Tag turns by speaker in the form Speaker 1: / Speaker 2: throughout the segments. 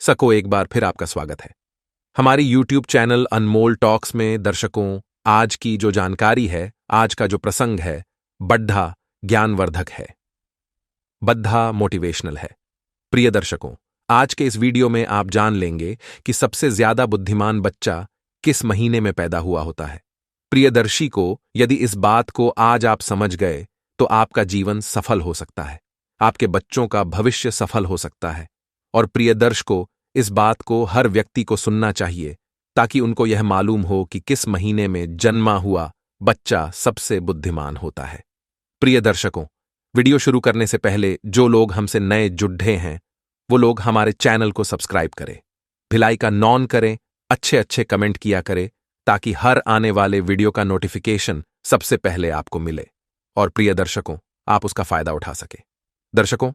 Speaker 1: दर्शकों, एक बार फिर आपका स्वागत है हमारी यूट्यूब चैनल अनमोल टॉक्स में। दर्शकों, आज की जो जानकारी है, आज का जो प्रसंग है, बड्ढा ज्ञानवर्धक है, बड्ढा मोटिवेशनल है। प्रिय दर्शकों, आज के इस वीडियो में आप जान लेंगे कि सबसे ज्यादा बुद्धिमान बच्चा किस महीने में पैदा हुआ होता है। प्रियदर्शी को, यदि इस बात को आज आप समझ गए तो आपका जीवन सफल हो सकता है, आपके बच्चों का भविष्य सफल हो सकता है। और प्रियदर्श को इस बात को हर व्यक्ति को सुनना चाहिए ताकि उनको यह मालूम हो कि किस महीने में जन्मा हुआ बच्चा सबसे बुद्धिमान होता है। प्रिय दर्शकों, वीडियो शुरू करने से पहले जो लोग हमसे नए जुड़े हैं वो लोग हमारे चैनल को सब्सक्राइब करें, भिलाई का नॉन करें, अच्छे अच्छे कमेंट किया करें ताकि हर आने वाले वीडियो का नोटिफिकेशन सबसे पहले आपको मिले और प्रिय दर्शकों, आप उसका फायदा उठा सके। दर्शकों,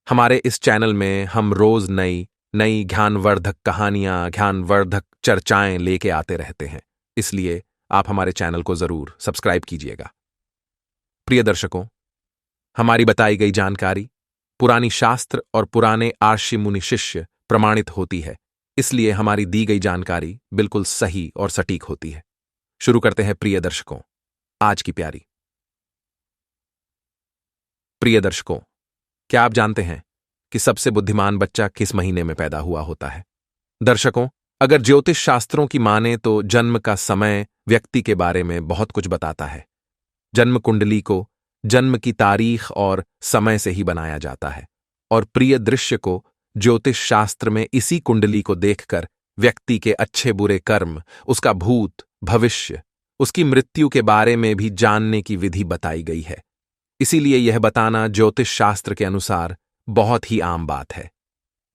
Speaker 1: हमारे इस चैनल में हम रोज नई नई ज्ञानवर्धक कहानियां, ज्ञानवर्धक चर्चाएं लेके आते रहते हैं, इसलिए आप हमारे चैनल को जरूर सब्सक्राइब कीजिएगा। प्रिय दर्शकों, हमारी बताई गई जानकारी पुरानी शास्त्र और पुराने आर्षि मुनि शिष्य प्रमाणित होती है, इसलिए हमारी दी गई जानकारी बिल्कुल सही और सटीक होती है। शुरू करते हैं प्रिय दर्शकों आज की प्यारी। प्रिय दर्शकों, क्या आप जानते हैं कि सबसे बुद्धिमान बच्चा किस महीने में पैदा हुआ होता है? दर्शकों, अगर ज्योतिष शास्त्रों की माने तो जन्म का समय व्यक्ति के बारे में बहुत कुछ बताता है। जन्म कुंडली को जन्म की तारीख और समय से ही बनाया जाता है और प्रिय दृश्य को ज्योतिष शास्त्र में इसी कुंडली को देखकर व्यक्ति के अच्छे बुरे कर्म, उसका भूत भविष्य, उसकी मृत्यु के बारे में भी जानने की विधि बताई गई है। इसीलिए यह बताना ज्योतिष शास्त्र के अनुसार बहुत ही आम बात है।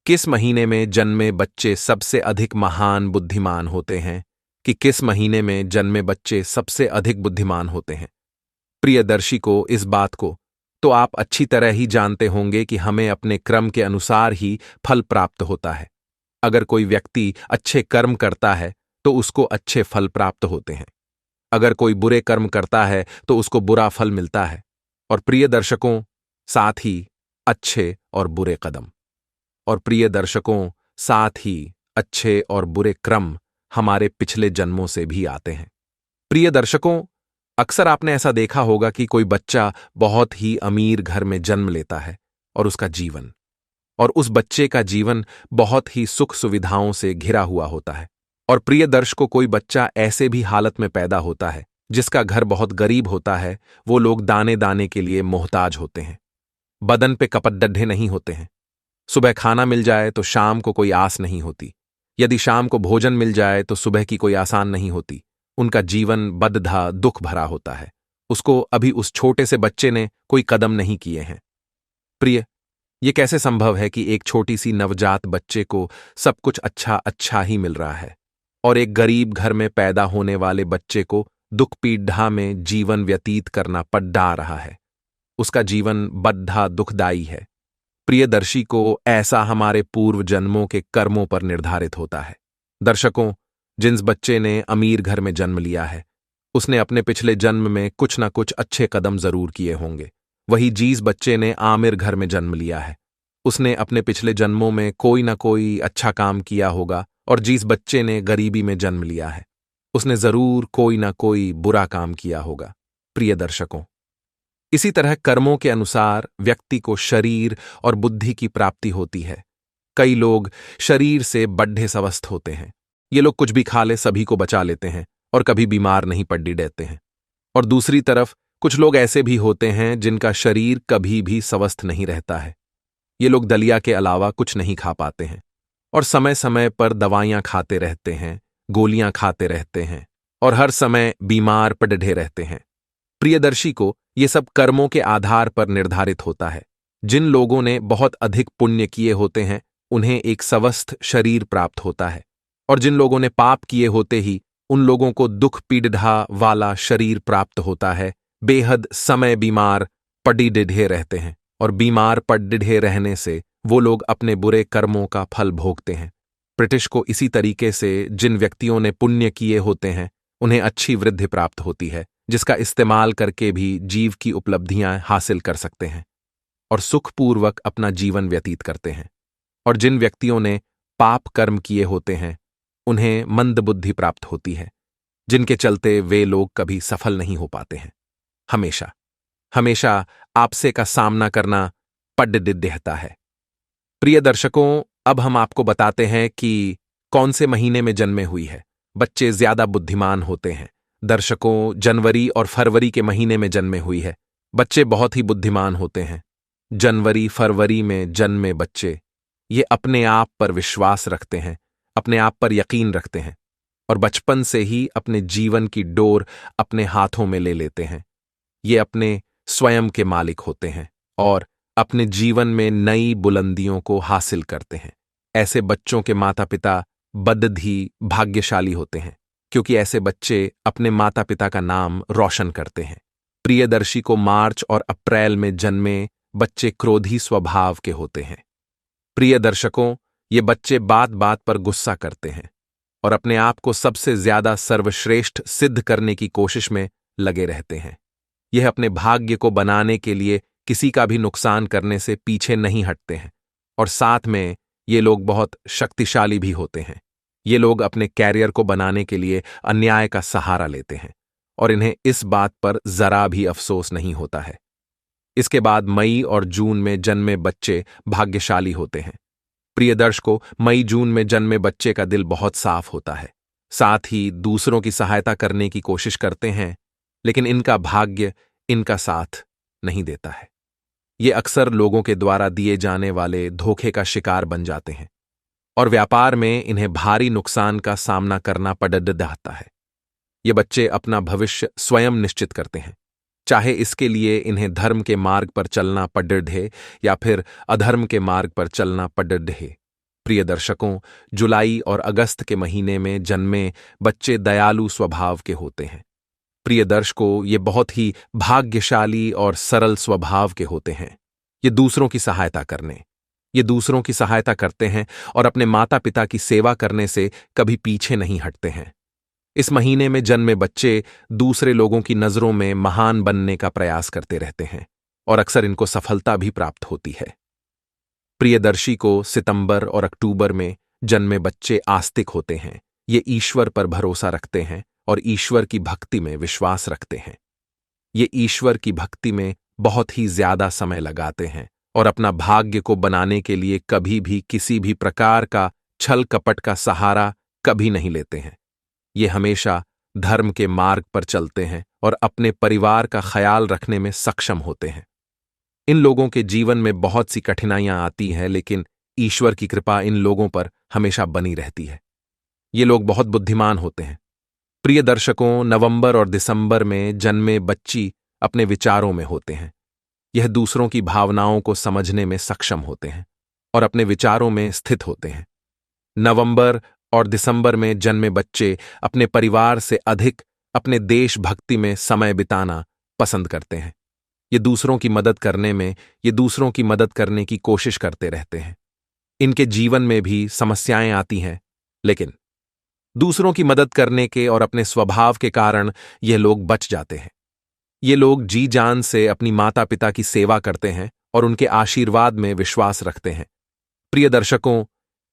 Speaker 1: किस महीने में जन्मे बच्चे सबसे अधिक महान बुद्धिमान होते हैं कि किस महीने में जन्मे बच्चे सबसे अधिक बुद्धिमान होते हैं? प्रियदर्शी को इस बात को तो आप अच्छी तरह ही जानते होंगे कि हमें अपने क्रम के अनुसार ही फल प्राप्त होता है। अगर कोई व्यक्ति अच्छे कर्म करता है तो उसको अच्छे फल प्राप्त होते हैं, अगर कोई बुरे कर्म करता है तो उसको बुरा फल मिलता है। और प्रिय दर्शकों, साथ ही अच्छे और बुरे कदम, और प्रिय दर्शकों, साथ ही अच्छे और बुरे क्रम हमारे पिछले जन्मों से भी आते हैं। प्रिय दर्शकों, अक्सर आपने ऐसा देखा होगा कि कोई बच्चा बहुत ही अमीर घर में जन्म लेता है और उस बच्चे का जीवन बहुत ही सुख सुविधाओं से घिरा हुआ होता है। और प्रिय दर्श को कोई बच्चा ऐसे भी हालत में पैदा होता है जिसका घर बहुत गरीब होता है, वो लोग दाने दाने के लिए मोहताज होते हैं, बदन पे कपट डड्ढे नहीं होते हैं, सुबह खाना मिल जाए तो शाम को कोई आस नहीं होती, यदि शाम को भोजन मिल जाए तो सुबह की कोई आसान नहीं होती। उनका जीवन बदधा दुख भरा होता है, उसको अभी उस छोटे से बच्चे ने कोई कदम नहीं किए हैं। प्रिय, ये कैसे संभव है कि एक छोटी सी नवजात बच्चे को सब कुछ अच्छा अच्छा ही मिल रहा है और एक गरीब घर में पैदा होने वाले बच्चे को दुख पीड़ा में जीवन व्यतीत करना पड़ रहा है? उसका जीवन बद्धा दुखदाई है। प्रियदर्शी को ऐसा हमारे पूर्व जन्मों के कर्मों पर निर्धारित होता है। दर्शकों, जिस बच्चे ने अमीर घर में जन्म लिया है उसने अपने पिछले जन्म में कुछ ना कुछ अच्छे कदम जरूर किए होंगे। वही जिस बच्चे ने आमिर घर में जन्म लिया है उसने अपने पिछले जन्मों में कोई ना कोई अच्छा काम किया होगा, और जिस बच्चे ने गरीबी में जन्म लिया है उसने जरूर कोई ना कोई बुरा काम किया होगा। प्रिय दर्शकों, इसी तरह कर्मों के अनुसार व्यक्ति को शरीर और बुद्धि की प्राप्ति होती है। कई लोग शरीर से बड्ढे स्वस्थ होते हैं, ये लोग कुछ भी खा ले सभी को बचा लेते हैं और कभी बीमार नहीं पड़ी रहते हैं। और दूसरी तरफ कुछ लोग ऐसे भी होते हैं जिनका शरीर कभी भी स्वस्थ नहीं रहता है। ये लोग दलिया के अलावा कुछ नहीं खा पाते हैं और समय समय पर दवाइयां खाते रहते हैं, गोलियां खाते रहते हैं और हर समय बीमार पड़े रहते हैं। प्रियदर्शी को ये सब कर्मों के आधार पर निर्धारित होता है। जिन लोगों ने बहुत अधिक पुण्य किए होते हैं उन्हें एक स्वस्थ शरीर प्राप्त होता है, और जिन लोगों ने पाप किए होते ही उन लोगों को दुख पीड़ा वाला शरीर प्राप्त होता है। बेहद समय बीमार पड़े रहते हैं और बीमार पड़े रहने से वो लोग अपने बुरे कर्मों का फल भोगते हैं। ब्रिटिश को इसी तरीके से जिन व्यक्तियों ने पुण्य किए होते हैं उन्हें अच्छी वृद्धि प्राप्त होती है, जिसका इस्तेमाल करके भी जीव की उपलब्धियां हासिल कर सकते हैं और सुखपूर्वक अपना जीवन व्यतीत करते हैं। और जिन व्यक्तियों ने पाप कर्म किए होते हैं उन्हें मंदबुद्धि प्राप्त होती है, जिनके चलते वे लोग कभी सफल नहीं हो पाते हैं। हमेशा हमेशा आपसे का सामना करना पड्डिद्देहता है। प्रिय दर्शकों, अब हम आपको बताते हैं कि कौन से महीने में जन्मे हुई है बच्चे ज्यादा बुद्धिमान होते हैं। दर्शकों, जनवरी और फरवरी के महीने में जन्मे हुई है बच्चे बहुत ही बुद्धिमान होते हैं। जनवरी फरवरी में जन्मे बच्चे ये अपने आप पर विश्वास रखते हैं, अपने आप पर यकीन रखते हैं और बचपन से ही अपने जीवन की डोर अपने हाथों में ले लेते हैं। ये अपने स्वयं के मालिक होते हैं और अपने जीवन में नई बुलंदियों को हासिल करते हैं। ऐसे बच्चों के माता पिता बद्दधी भाग्यशाली होते हैं, क्योंकि ऐसे बच्चे अपने माता पिता का नाम रोशन करते हैं। प्रियदर्शी को मार्च और अप्रैल में जन्मे बच्चे क्रोधी स्वभाव के होते हैं। प्रिय दर्शकों, ये बच्चे बात बात पर गुस्सा करते हैं और अपने आप को सबसे ज्यादा सर्वश्रेष्ठ सिद्ध करने की कोशिश में लगे रहते हैं। यह अपने भाग्य को बनाने के लिए किसी का भी नुकसान करने से पीछे नहीं हटते हैं और साथ में ये लोग बहुत शक्तिशाली भी होते हैं। ये लोग अपने कैरियर को बनाने के लिए अन्याय का सहारा लेते हैं और इन्हें इस बात पर जरा भी अफसोस नहीं होता है। इसके बाद मई और जून में जन्मे बच्चे भाग्यशाली होते हैं। प्रिय दर्शकों, मई जून में जन्मे बच्चे का दिल बहुत साफ होता है, साथ ही दूसरों की सहायता करने की कोशिश करते हैं, लेकिन इनका भाग्य इनका साथ नहीं देता है। ये अक्सर लोगों के द्वारा दिए जाने वाले धोखे का शिकार बन जाते हैं और व्यापार में इन्हें भारी नुकसान का सामना करना पड़ता है। ये बच्चे अपना भविष्य स्वयं निश्चित करते हैं, चाहे इसके लिए इन्हें धर्म के मार्ग पर चलना पड़े या फिर अधर्म के मार्ग पर चलना पड़े। प्रिय दर्शकों, जुलाई और अगस्त के महीने में जन्मे बच्चे दयालु स्वभाव के होते हैं। प्रिय दर्शकों, ये बहुत ही भाग्यशाली और सरल स्वभाव के होते हैं। ये दूसरों की सहायता करते हैं और अपने माता पिता की सेवा करने से कभी पीछे नहीं हटते हैं। इस महीने में जन्मे बच्चे दूसरे लोगों की नजरों में महान बनने का प्रयास करते रहते हैं और अक्सर इनको सफलता भी प्राप्त होती है। प्रियदर्शी को सितंबर और अक्टूबर में जन्मे बच्चे आस्तिक होते हैं। ये ईश्वर पर भरोसा रखते हैं और ईश्वर की भक्ति में विश्वास रखते हैं। ये ईश्वर की भक्ति में बहुत ही ज्यादा समय लगाते हैं और अपना भाग्य को बनाने के लिए कभी भी किसी भी प्रकार का छल कपट का सहारा कभी नहीं लेते हैं। ये हमेशा धर्म के मार्ग पर चलते हैं और अपने परिवार का ख्याल रखने में सक्षम होते हैं। इन लोगों के जीवन में बहुत सी कठिनाइयां आती हैं, लेकिन ईश्वर की कृपा इन लोगों पर हमेशा बनी रहती है। ये लोग बहुत बुद्धिमान होते हैं। प्रिय दर्शकों, नवंबर और दिसंबर में जन्मे बच्ची अपने विचारों में होते हैं। यह दूसरों की भावनाओं को समझने में सक्षम होते हैं और अपने विचारों में स्थित होते हैं। नवंबर और दिसंबर में जन्मे बच्चे अपने परिवार से अधिक अपने देशभक्ति में समय बिताना पसंद करते हैं। ये दूसरों की मदद करने की कोशिश करते रहते हैं। इनके जीवन में भी समस्याएं आती हैं, लेकिन दूसरों की मदद करने के और अपने स्वभाव के कारण ये लोग बच जाते हैं। ये लोग जी जान से अपनी माता पिता की सेवा करते हैं और उनके आशीर्वाद में विश्वास रखते हैं। प्रिय दर्शकों,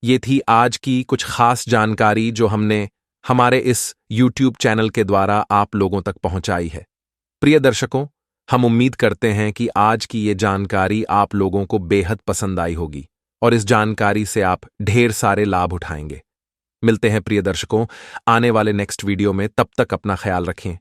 Speaker 1: ये थी आज की कुछ खास जानकारी जो हमने हमारे इस YouTube चैनल के द्वारा आप लोगों तक पहुंचाई है। प्रिय दर्शकों, हम उम्मीद करते हैं कि आज की ये जानकारी आप लोगों को बेहद पसंद आई होगी और इस जानकारी से आप ढेर सारे लाभ उठाएंगे। मिलते हैं प्रिय दर्शकों आने वाले नेक्स्ट वीडियो में। तब तक अपना ख्याल रखें।